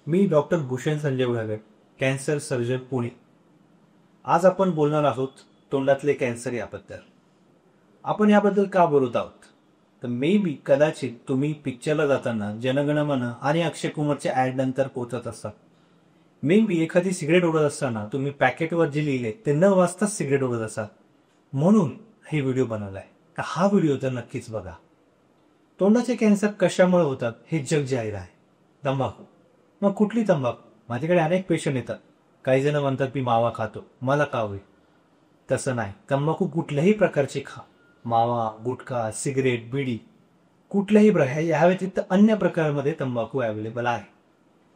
मी doctor Bhushan Sanjay Bhagat, cancer surgeon Pune. आज आपण बोलणार आहोत तोंडातले कॅन्सर याबद्दल. आपण याबद्दल का बोलत आहोत तर मे बी कदाचित तुम्ही पिक्चरला जाताना जनगणमन आणि अक्षय कुमारच्या ॲड नंतर पोचत असतात. मे बी एखादी सिगरेट ओढत असताना तुम्ही पॅकेटवर जे लिहिले ते न वाचताच सिगरेट ओढत असाल. म्हणून हे व्हिडिओ बनवलाय. हा व्हिडिओ तर नक्कीच बघा. तोंडाचे कॅन्सर कशामुळे होतात हे जग जाहीर आहे. तंबाखू. मग कुठली तंबाखू? माझ्याकडे अनेक पेशंट येतात. काही जण म्हणतात मी मावा खातो, मला का होईल? तसं नाही. तंबाखू कुठल्याही प्रकारची खा. मावा, गुटखा, सिगरेट, बिडी, कुठल्याही ह्या व्यतिरिक्त अन्य प्रकारामध्ये तंबाखू अवेलेबल आहे.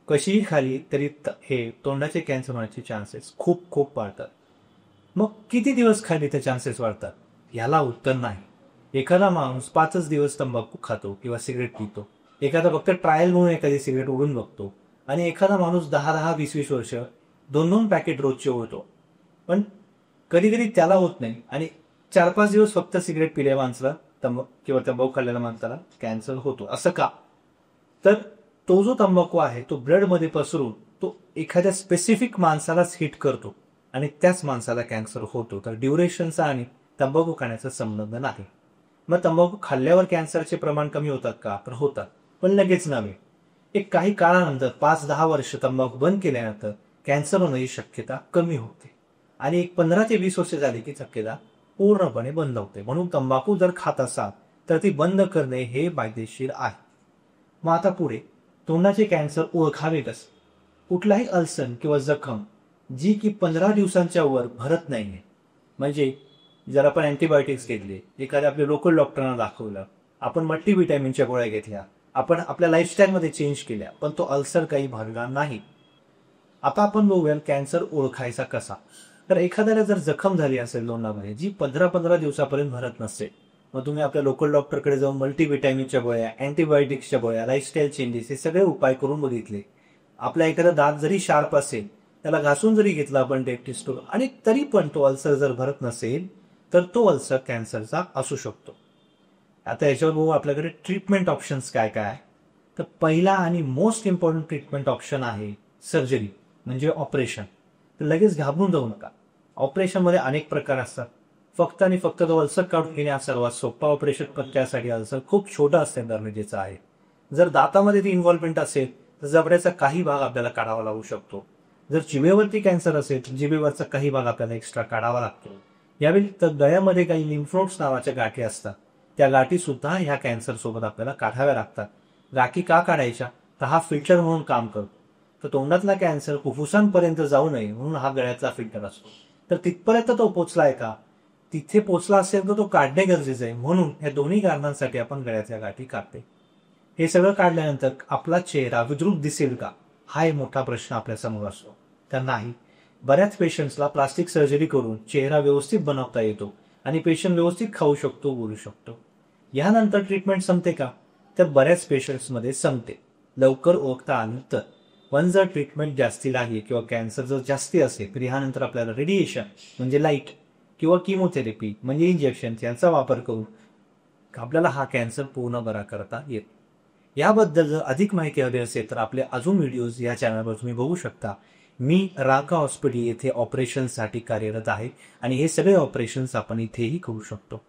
कशीही खाली तरी हे तोंडाचे कॅन्सर होण्याचे चान्सेस खूप खूप वाढतात. मग किती दिवस खाली ते चान्सेस वाढतात? याला उत्तर नाही. एखादा माणूस 5च दिवस तंबाखू खातो किंवा सिगरेट पितो. एखादा फक्त ट्रायल म्हणून एखादी सिगरेट ओढून बघतो आणि एखादा माणूस 10-10, 20-20 वर्ष 2-2 पॅकेट रोजचे ओढतो. पण कधी कधी त्याला होत नाही आणि 4-5 दिवस फक्त सिगरेट पिलेल्या माणसाला किंवा तंबाखू खाल्लेल्या माणसाला कॅन्सर होतो. असं का? तर तो जो तंबाखू आहे तो ब्लडमध्ये पसरून तो एखाद्या स्पेसिफिक माणसालाच हिट करतो आणि त्याच माणसाला कॅन्सर होतो. तर ड्युरेशनचा आणि तंबाखू खाण्याचा संबंध नाही. मग तंबाखू खाल्ल्यावर कॅन्सरचे प्रमाण कमी होतात का? तर होतात, पण लगेच नव्हे. एक काही काळानंतर 5-10 वर्ष तंबाखू बंद केल्यानंतर कॅन्सर होण्याची शक्यता कमी होते आणि एक 15 ते 20 वर्ष झाली की शक्यता पूर्णपणे बंद होते. म्हणून तंबाखू जर खात असाल तर ती बंद करणे हे फायदेशीर आहे. मग आता पुढे तोंडाचे कॅन्सर ओळखावे कसे? कुठलाही अल्सर किंवा जखम जी की 15 दिवसांच्या वर भरत नाहीये, म्हणजे जर आपण अँटीबायोटिक्स घेतले, एखाद्या आपल्या लोकल डॉक्टरांना दाखवलं, आपण मल्टीव्हिटॅमिनच्या गोळ्या घेतल्या, आपण आपल्या लाईफस्टाईलमध्ये चेंज केल्या, पण तो अल्सर काही भरला नाही. आता आपण बघूया कॅन्सर ओळखायचा कसा. तर एखाद्याला जर जखम झाली असेल तोंडामध्ये जी 15-15 दिवसापर्यंत भरत नसेल, मग तुम्ही आपल्या लोकल डॉक्टरकडे जाऊन मल्टीव्हिटॅमिनच्या गोळ्या, अँटीबायोटिक्सच्या गोळ्या, लाईफस्टाईल चेंजेस हे सगळे उपाय करून बघितले. आपला एखादा दात जरी शार्प असेल त्याला घासून जरी घेतला आपण डेंटिस्ट आणि तरी पण तो अल्सर जर भरत नसेल तर तो अल्सर कॅन्सरचा असू शकतो. आता याच्यावर बघू आपल्याकडे ट्रीटमेंट ऑप्शन्स काय काय आहे. तर पहिला आणि मोस्ट इम्पॉर्टंट ट्रीटमेंट ऑप्शन आहे सर्जरी, म्हणजे ऑपरेशन. तर लगेच घाबरून जाऊ नका. ऑपरेशनमध्ये अनेक प्रकार असतात. फक्त आणि फक्त तो अल्सर काढून घेणे हा सर्वात सोपा ऑपरेशन, पण त्यासाठी अल्सर खूप छोटा असणे गरजेचं आहे. जर दातामध्ये ती इन्व्हॉल्वमेंट असेल तर जबड्याचा काही भाग आपल्याला काढावा लागू शकतो. जर जिभेवरती कॅन्सर असेल तर जिभेवरचा काही भाग आपल्याला एक्स्ट्रा काढावा लागतो. यावेळी तर गळ्यामध्ये काही लिम्फनोड्स नावाच्या गाठी असतात, त्या गाठी सुद्धा ह्या कॅन्सर सोबत आपल्याला काढाव्या लागतात. गाठी का काढायच्या? तर हा फिल्टर म्हणून काम करतो. तर तोंडातला कॅन्सर फुफ्फुसांपर्यंत जाऊ नये म्हणून हा गळ्यातला फिल्टर असतो. तर तिथपर्यंत तो पोचलाय का? तिथे पोचला असेल तर तो काढणे गरजेचं आहे. म्हणून या दोन्ही कारणांसाठी आपण गळ्यातल्या गाठी काढते. हे सगळं काढल्यानंतर आपला चेहरा विद्रूप दिसेल का? हा एक मोठा प्रश्न आपल्या समोर असतो. तर नाही. बऱ्याच पेशंट्सला प्लास्टिक सर्जरी करून चेहरा व्यवस्थित बनवता येतो आणि पेशंट व्यवस्थित खाऊ शकतो, बोलू शकतो. यानंतर ट्रीटमेंट संपते का? तर बऱ्याच पेशंट्समध्ये संपते. लवकर ओळखता आलं तर. पण जर ट्रीटमेंट जास्ती लागली किंवा कॅन्सर जर जास्ती असेल तर यानंतर आपल्याला रेडिएशन म्हणजे लाईट किंवा किमोथेरपी म्हणजे इंजेक्शन यांचा वापर करून आपल्याला हा कॅन्सर पूर्ण बरा करता येतो. याबद्दल जर अधिक माहिती हवी असेल तर आपले अजून व्हिडिओज या चॅनलवर तुम्ही बघू शकता. मी राका हॉस्पिटल येथे ऑपरेशनसाठी कार्यरत आहे आणि हे सगळे ऑपरेशन्स आपण इथेही करू शकतो.